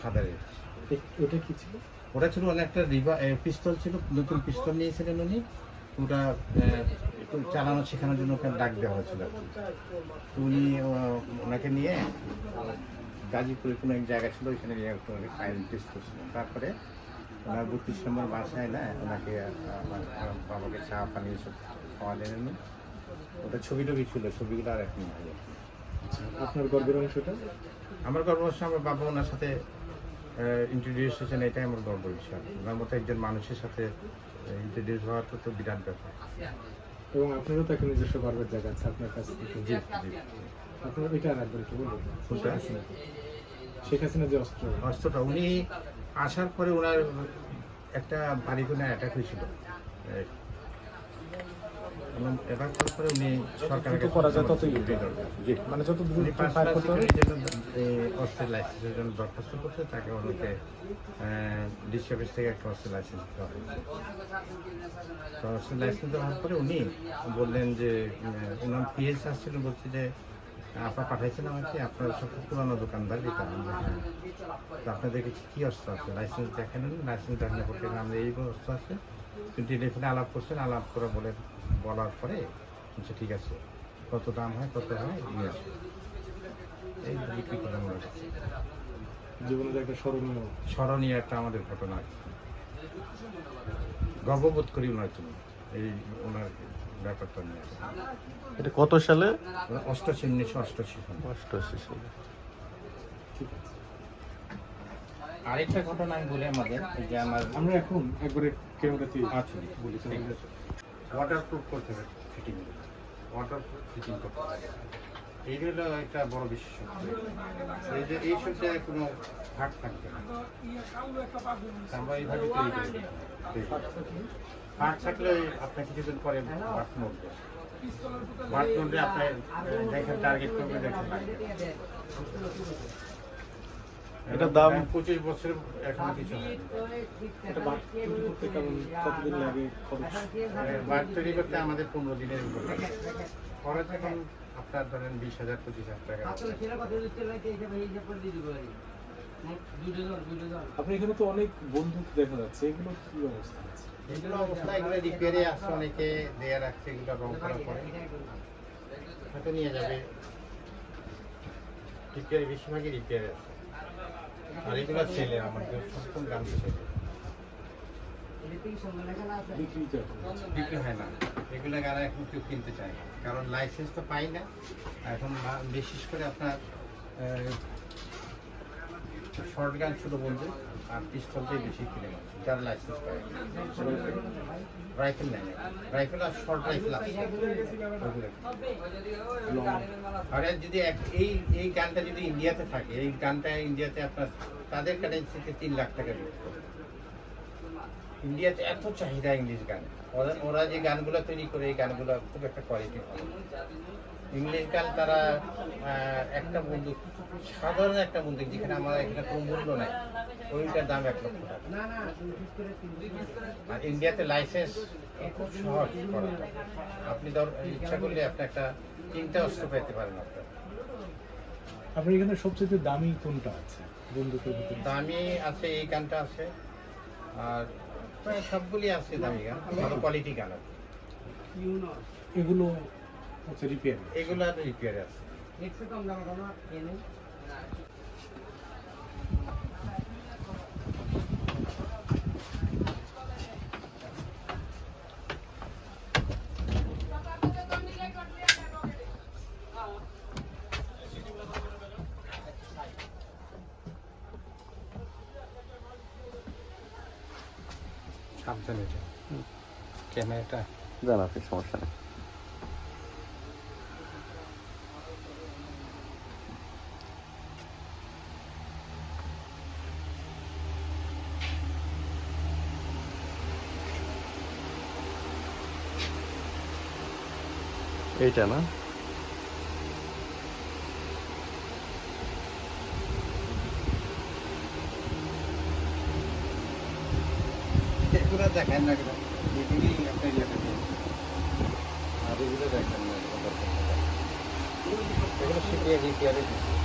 ফাদারের। ওটা কি ছিল? ওটা ছিল একটা পিস্তল ছিল, নতুন পিস্তল নিয়েছিলেন উনি। ওটা একটু চালানো শেখানোর জন্য ওখানে ডাক দেওয়া হয়েছিল। উনি ওনাকে নিয়ে গাজীপুরে কোনো এক জায়গা ছিল, ওইখানে নিয়ে একটু ফাইল টেস্ট করছিলেন। তারপরে ওনার 32 নম্বর বাসায় না ওনাকে আমার বাবাকে চা পানি এসব খাওয়া দেন। ওটা ছবি টবি ছিল, ছবিগুলো আর এখন নাই। আপনার গর্বের অংশটা? আমার গর্ব হচ্ছে আমার বাবা ওনার সাথে ইন্ট্রোডিউস হয়েছেন, এটাই আমার গর্ব বিষয়। ওনার মতো একজন মানুষের সাথে ইন্ট্রোডিউস হওয়াটা তো বিরাট ব্যাপার। এবং আপনারও তো একটা নিজস্ব গর্বের জায়গা আছে আপনার কাছে। জি জি। আপনার এটা আর একবার একটু বলুন। কোনটা? শেখ হাসিনা যে অস্ত্রটা উনি আসার পরে ওনার একটা বাড়ি কোনে অ্যাটাক হয়েছিল। এবার পরে উনি সরকারকে করা যায় ততই জি, মানে যত দ্রুত উনি ফায়ার করতে হবে। অস্ত্রের লাইসেন্সের জন্য দরখাস্ত করছে, তাকে ওনাকে ডিসি অফিস থেকে একটা অস্ত্রের লাইসেন্স দেওয়া হয়েছে। তো অস্ত্রের লাইসেন্স দেওয়ার পরে উনি বললেন যে ওনার পিএস আসছিল, বলছে যে আপনার পাঠাইছেন আমাকে, আপনার সব পুরানো দোকানদার যেটা। তো আপনাদের কাছে কী অস্ত্র আছে? লাইসেন্স দেখেন। লাইসেন্স দেখানোর পরে আমরা এই অস্ত্র আছে। কিন্তু টেলিফোনে আলাপ করছেন, আলাপ করে বলার পরে বলছে ঠিক আছে, কত দাম হয় কত হয় নিয়ে আসবে। এই বিক্রি করে আমরা জীবনের একটা স্মরণীয় একটা আমাদের ঘটনা। গর্ববোধ করি ওনার জন্য, এই ওনার ব্যাপারটা নিয়ে। এটা কত সালে? 1988 সালে। আরেকটা ঘটনা আমি বলি আমাদের, যে আমরা এখন একবারে ক্যামেরাতে আছি বলি, ওয়াটারপ্রুফ করতে হবে ফিটিং, ওয়াটারপ্রুফ ফিটিং করতে হবে। এই হলো একটা বড় বিশেষত্ব। এই যে এই সব জায়গায় কোনো ফাঁক থাকবে না, আমরা এইভাবে তৈরি করি। ফাঁক থাকলে আপনার কিছুদিন পরে বাট নড়বে, বাট নড়লে আপনার দেখেন টার্গেট করবে, দেখেন লাগবে। এটার দাম 25 বছর এখনো কিছু হয়। এটা বাট তৈরি করতে কতদিন লাগে? বাট তৈরি করতে আমাদের 15 দিনের উপর লাগে। খরচ এখন আপনার ধরেন 20,000 25,000 টাকা। আপনি এখানে তো অনেক বন্দুক দেখা যাচ্ছে, এগুলো কি অবস্থা আছে? এগুলো অবস্থা, এগুলো রিপেয়ারে আসছে, অনেকে দেয়া রাখছে, এগুলো রং করার পরে হয়তো নিয়ে যাবে। রিপেয়ার বেশিরভাগই রিপেয়ারে আছে। আর এগুলো ছেলে আমাদের সপ্তম গ্রাম ছেলে বিক্রি হয় না। এগুলো গাড়ি এখন কেউ কিনতে চায় না, কারণ লাইসেন্স তো পাই না এখন। বিশেষ করে আপনার শর্ট গান ছোটো বলতে আর পিস্তলটাই বেশি কিনে আছে, যারা লাইসেন্স পায়। রাইফেল নেয় না, রাইফেল আর শর্ট রাইফেল আছে। আর যদি এই গানটা যদি ইন্ডিয়াতে থাকে, এই গানটা ইন্ডিয়াতে আপনার তাদের কারেন্সিতে 3 লাখ টাকা বিক্রি করে। ইন্ডিয়াতে এত চাহিদা ইংলিশ গান, ওরা যে গানগুলো তৈরি করে এই গানগুলো খুব একটা কোয়ালিটি ভালো। ইংলিশ গান তারা একটা বন্দুক, সাধারণ একটা বন্দুক যেখানে আমার এখানে কোনো মূল্য নাই, ওইটার দাম 1 লক্ষ টাকা। আর ইন্ডিয়াতে লাইসেন্স খুব সহজ করা। আপনি ইচ্ছা করলে আপনি একটা 3টা অস্ত্র পেতে পারেন। আপনার এখানে সবচেয়ে দামি কোনটা আছে বন্দুকের ভিতরে? দামি আছে এই গানটা আছে, আর প্রায় সবগুলি আছে দামি গান, ভালো কোয়ালিটি গান আছে। এগুলো হচ্ছে রিপেয়ার? এগুলো আর রিপেয়ার আছে। সাবধানে ক্যামেরাটা জানাতে সমস্যা নেই। এইটা না? এগুলো দেখেন না, এগুলি আপনার ইয়েটা আর এগুলো দেখেন না, এগুলো শিখিয়ে রিপেয়ারে দিচ্ছে।